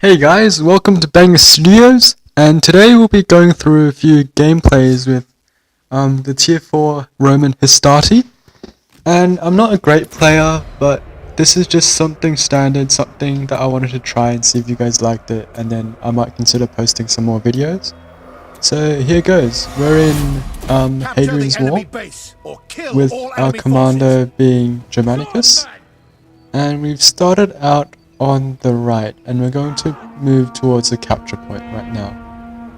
Hey guys, welcome to Banger Studios, and today we'll be going through a few gameplays with the tier 4 Roman Hastati. And I'm not a great player, but this is just something standard, something that I wanted to try and see if you guys liked it, and then I might consider posting some more videos. So here goes. We're in Hadrian's Wall with our commander being Germanicus, and we've started out on the right, and we're going to move towards the capture point right now.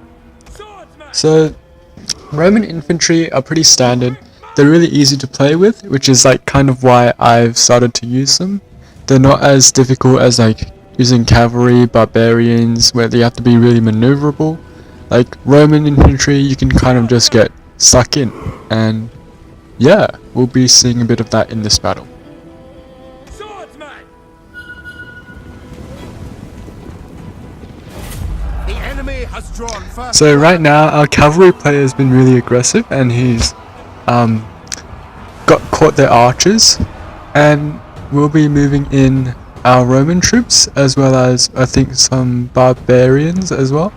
So Roman infantry are pretty standard. They're really easy to play with, which is like kind of why I've started to use them. They're not as difficult as like using cavalry, barbarians, where they have to be really maneuverable. Like Roman infantry, you can kind of just get stuck in, and yeah, we'll be seeing a bit of that in this battle. So right now our cavalry player has been really aggressive, and he's caught their archers, and we'll be moving in our Roman troops as well as I think some barbarians as well.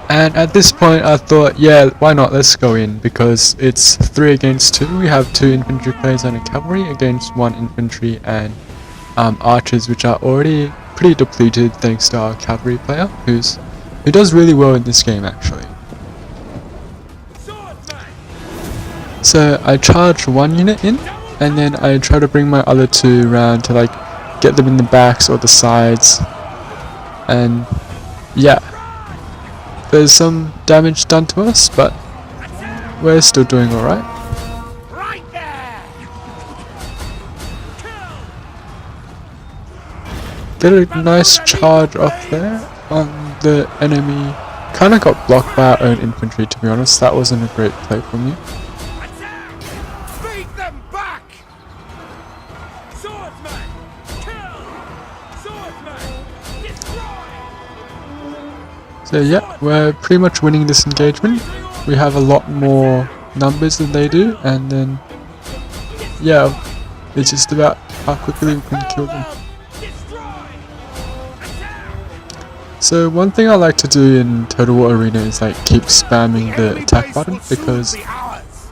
And at this point I thought, yeah, why not, let's go in, because it's 3 against 2. We have 2 infantry players and a cavalry against 1 infantry and archers, which are already pretty depleted thanks to our cavalry player who does really well in this game actually. So I charge 1 unit in, and then I try to bring my other 2 around to like get them in the backs or the sides, and yeah, there's some damage done to us, but we're still doing alright. Get a nice charge off there on the enemy. Kinda got blocked by our own infantry, to be honest. That wasn't a great play from you. Beat them back! Swordsman! Kill! Swordsman! Destroy! So yeah, we're pretty much winning this engagement. We have a lot more numbers than they do, and then yeah, it's just about how quickly we can kill them. So one thing I like to do in Total War Arena is like keep spamming the attack button, because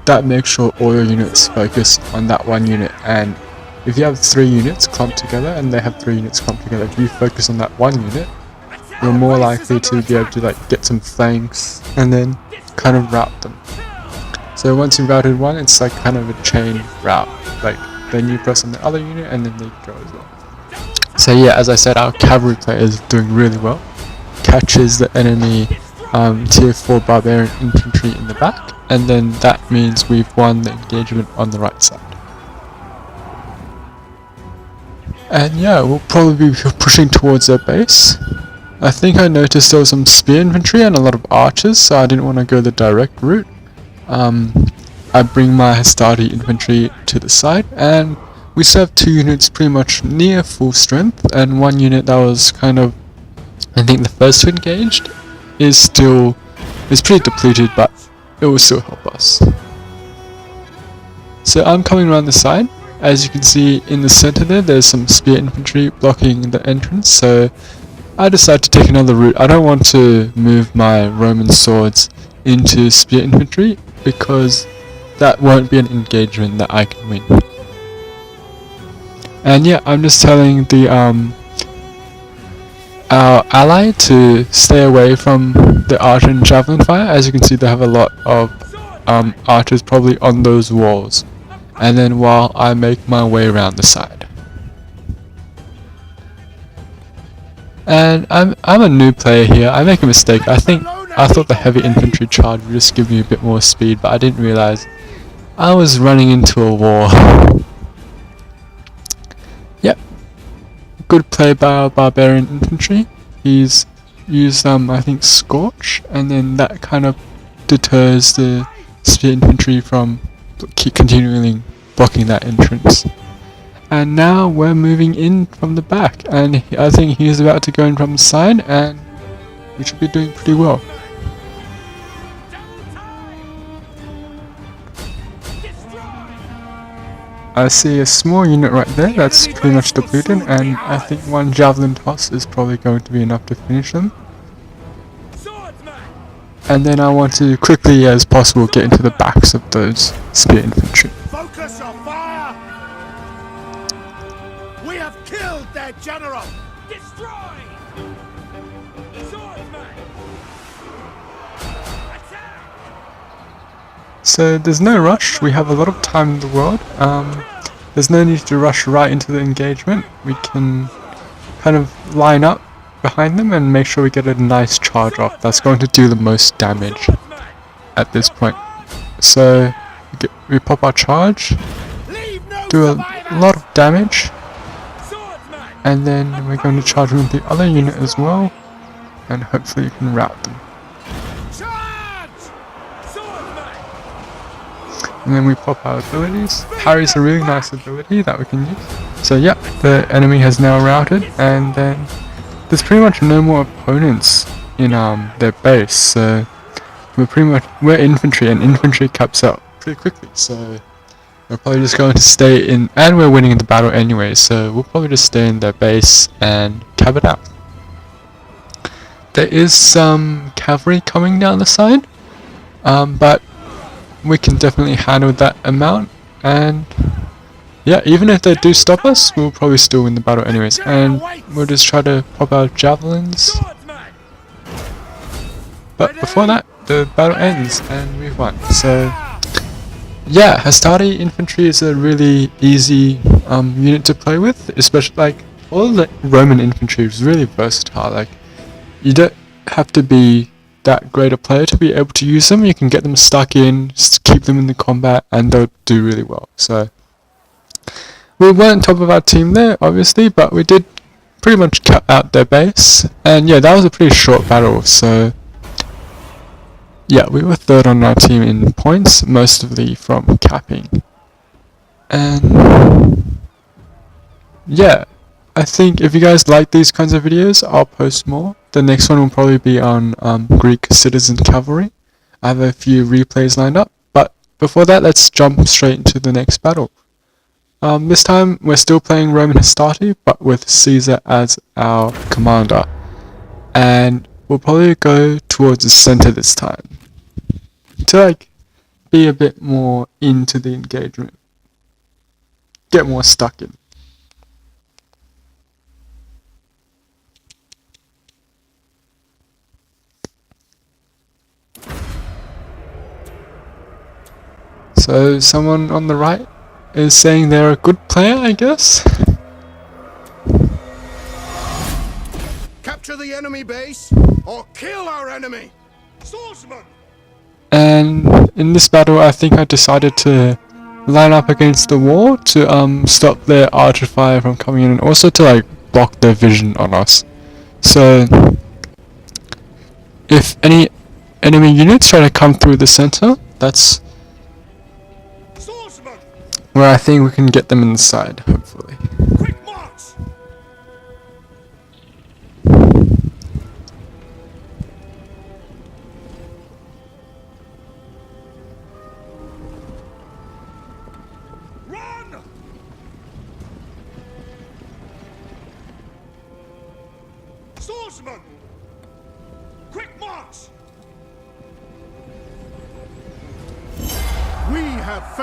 that makes sure all your units focus on that 1 unit. And if you have 3 units clumped together and they have 3 units clumped together, if you focus on that 1 unit, you're more likely to be able to like get some flanks and then kind of route them. So once you've routed 1, it's like kind of a chain route, like then you press on the other unit and then they go as well. So yeah, as I said, our cavalry player is doing really well. Catches the enemy tier 4 barbarian infantry in the back, and then that means we've won the engagement on the right side. And yeah, we'll probably be pushing towards their base. I think I noticed there was some spear infantry and a lot of archers, so I didn't want to go the direct route. I bring my Hastati infantry to the side, and we still have 2 units pretty much near full strength, and 1 unit that was kind of, I think the first to engaged is pretty depleted, but it will still help us. So I'm coming around the side. As you can see in the center there's some spear infantry blocking the entrance, so I decided to take another route. I don't want to move my Roman swords into spear infantry, because that won't be an engagement that I can win. And yeah, I'm just telling the our ally to stay away from the archer and javelin fire. As you can see, they have a lot of archers probably on those walls, and then while I make my way around the side. And I'm a new player here. I make a mistake. I thought the heavy infantry charge would just give me a bit more speed, but I didn't realize I was running into a wall. Yep. Good play by our barbarian infantry. He's used I think Scorch, and then that kind of deters the spear infantry from continually blocking that entrance. And now we're moving in from the back, and I think he's about to go in from the side, and we should be doing pretty well. I see a small unit right there that's pretty much depleted, and I think one javelin toss is probably going to be enough to finish them. Swordsman! And then I want to quickly as possible get into the backs of those spear infantry. Focus your fire! We have killed their general! Destroy! Swordsman! Attack! So there's no rush, we have a lot of time in the world. There's no need to rush right into the engagement. We can kind of line up behind them and make sure we get a nice charge off. That's going to do the most damage at this point. So we pop our charge, do a lot of damage, and then we're going to charge with the other unit as well, and hopefully you can rout them. And then we pop our abilities. Parry's a really nice ability that we can use. So yeah, the enemy has now routed, and then there's pretty much no more opponents in their base. So we're infantry, and infantry caps out pretty quickly. So we're probably just going to stay in, and we're winning the battle anyway. So we'll probably just stay in their base and cap it out. There is some cavalry coming down the side, but we can definitely handle that amount, and yeah, even if they do stop us, we'll probably still win the battle anyways, and we'll just try to pop our javelins. But before that, the battle ends and we've won. So yeah, Hastati infantry is a really easy unit to play with, especially like all the Roman infantry is really versatile. Like you don't have to be that great a player to be able to use them. You can get them stuck in, just keep them in the combat, and they'll do really well. So we weren't top of our team there, obviously, but we did pretty much cut out their base. And yeah, that was a pretty short battle. So yeah, we were third on our team in points, mostly from capping. And yeah, I think if you guys like these kinds of videos, I'll post more. The next one will probably be on Greek citizen cavalry. I have a few replays lined up, but before that, let's jump straight into the next battle. This time, we're still playing Roman Hastati, but with Caesar as our commander. And we'll probably go towards the center this time, to like be a bit more into the engagement, get more stuck in. So someone on the right is saying they're a good player, I guess. Capture the enemy base or kill our enemy. Swordsman! And in this battle, I think I decided to line up against the wall to stop their archer fire from coming in, and also to like block their vision on us. So if any enemy units try to come through the center, that's where I think we can get them inside, hopefully. Quick march! Run! Swordsman! Quick march!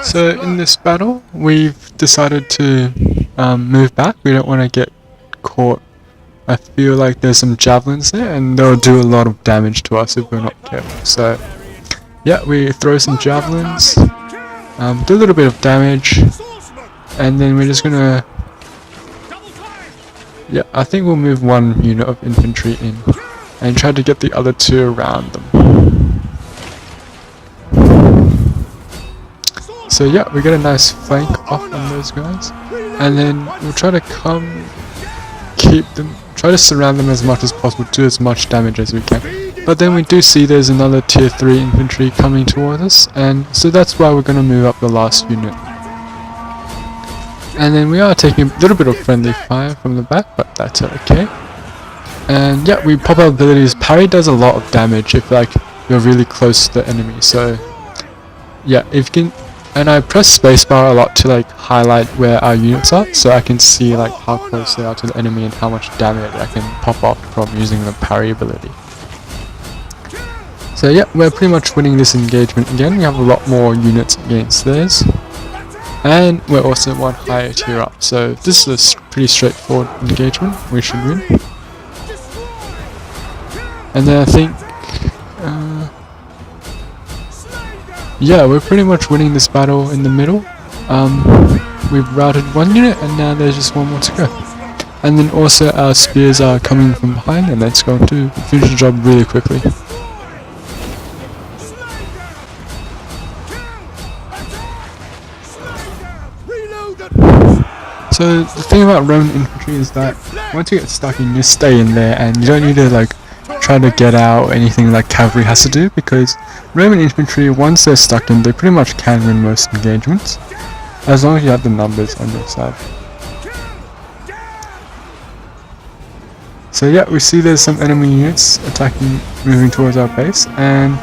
So in this battle, we've decided to move back. We don't want to get caught. I feel like there's some javelins there, and they'll do a lot of damage to us if we're not careful. So yeah, we throw some javelins, do a little bit of damage, and then we're just gonna, yeah, I think we'll move one unit of infantry in and try to get the other two around them. So yeah, we get a nice flank off on those guys, and then we'll try to try to surround them as much as possible, do as much damage as we can. But then we do see there's another tier 3 infantry coming towards us, and so that's why we're going to move up the last unit. And then we are taking a little bit of friendly fire from the back, but that's okay. And yeah, we pop our abilities. Parry does a lot of damage if like you're really close to the enemy, so yeah, if you can And I press spacebar a lot to like highlight where our units are, so I can see like how close they are to the enemy and how much damage I can pop off from using the parry ability. So yeah, we're pretty much winning this engagement again. We have a lot more units against theirs. And we're also one higher tier up, so this is a pretty straightforward engagement. We should win. And then I think, yeah, we're pretty much winning this battle in the middle. We've routed one unit, and now there's just one more to go. And then also our spears are coming from behind, and that's going to finish the job really quickly. So the thing about Roman infantry is that once you get stuck in, you stay in there, and you don't need to like try to get out or anything like cavalry has to do, because Roman infantry, once they're stuck in, they pretty much can win most engagements, as long as you have the numbers on your side. So yeah, we see there's some enemy units attacking, moving towards our base, and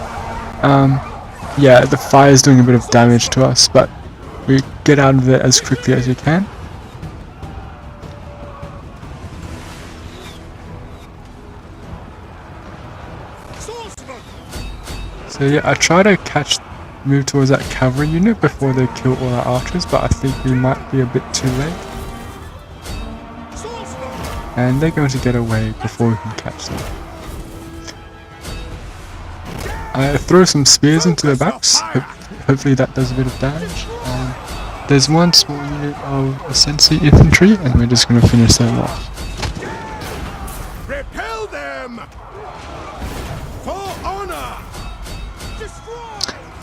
yeah, the fire is doing a bit of damage to us, but we get out of there as quickly as you can. So yeah, I try to move towards that cavalry unit before they kill all our archers, but I think we might be a bit too late. And they're going to get away before we can catch them. I throw some spears into their backs, hopefully that does a bit of damage. There's one small unit of Heavy Infantry, and we're just going to finish them off. Repel them! For honor!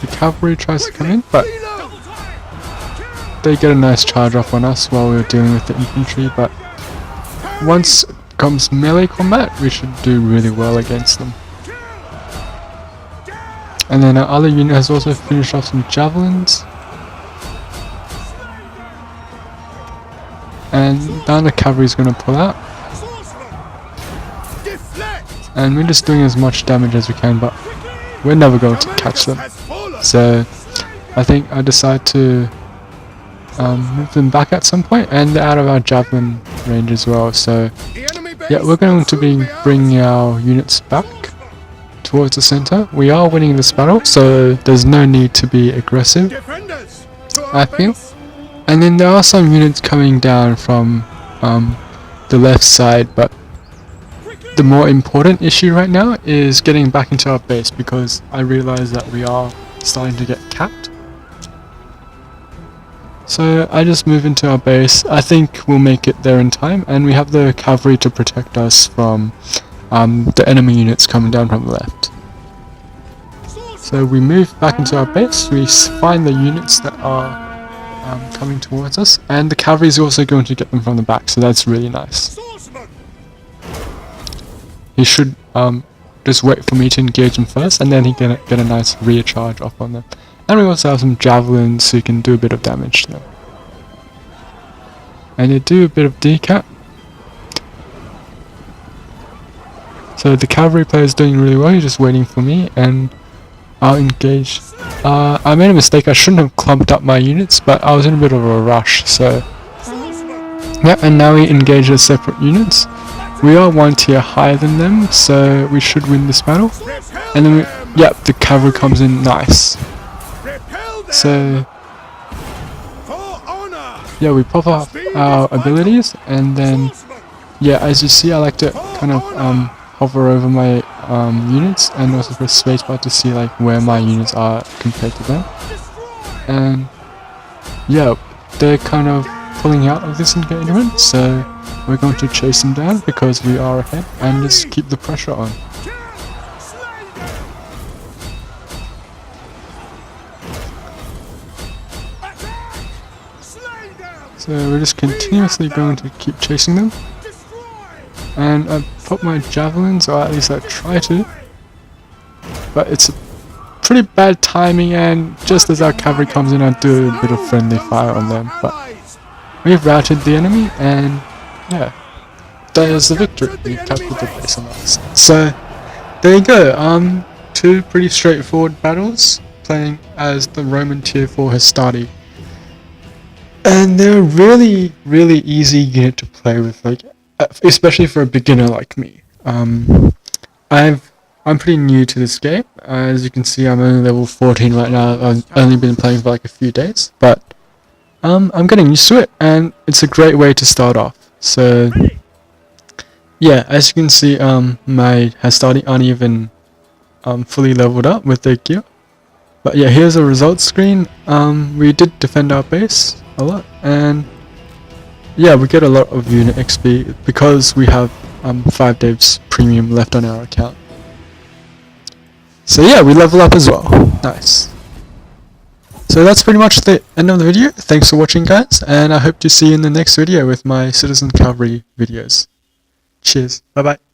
The cavalry tries to come in, but they get a nice charge off on us while we're dealing with the infantry, but once comes melee combat, we should do really well against them. And then our other unit has also finished off some javelins. And now the cavalry is going to pull out. And we're just doing as much damage as we can, but we're never going to catch them. So I think I decide to move them back at some point, and they're out of our javelin range as well. So yeah, we're going to be bringing our units back towards the center. We are winning this battle, so there's no need to be aggressive, I feel. And then there are some units coming down from the left side, but the more important issue right now is getting back into our base, because I realize that we are starting to get capped. So I just move into our base. I think we'll make it there in time, and we have the cavalry to protect us from the enemy units coming down from the left. So we move back into our base, we find the units that are coming towards us, and the cavalry is also going to get them from the back, so that's really nice. He should just wait for me to engage them first, and then he can get a nice rear charge off on them. And we also have some javelins, so you can do a bit of damage to them. And you do a bit of decap. So the cavalry player is doing really well, he's just waiting for me, and I'll engage. I made a mistake, I shouldn't have clumped up my units, but I was in a bit of a rush, so... yeah, and now we engage as separate units. We are one tier higher than them, so we should win this battle. And then yep, the cavalry comes in nice. So yeah, we pop up our abilities, and then yeah, as you see, I like to kind of hover over my units, and also press spacebar to see like where my units are compared to them. And yeah, they're kind of pulling out of this engagement, so we're going to chase them down because we are ahead, and just keep the pressure on. So we're just continuously going to keep chasing them. And I put my javelins, or at least I try to. But it's a pretty bad timing, and just as our cavalry comes in, I do a bit of friendly fire on them. But we've routed the enemy, and yeah, there's the victory. We captured the base on that side. So there you go. Two pretty straightforward battles. playing as the Roman tier 4 Hastati. And they're really, really easy unit to play with, like, especially for a beginner like me. I'm pretty new to this game. As you can see, I'm only level 14 right now. I've only been playing for like a few days, but I'm getting used to it, and it's a great way to start off. So yeah, as you can see, my Hastati aren't even fully leveled up with their gear. But yeah, here's a results screen. We did defend our base a lot, and yeah, we get a lot of unit XP because we have 5 days premium left on our account. So yeah, we level up as well. Nice. So that's pretty much the end of the video. Thanks for watching, guys, and I hope to see you in the next video with my Citizen Cavalry videos. Cheers. Bye bye.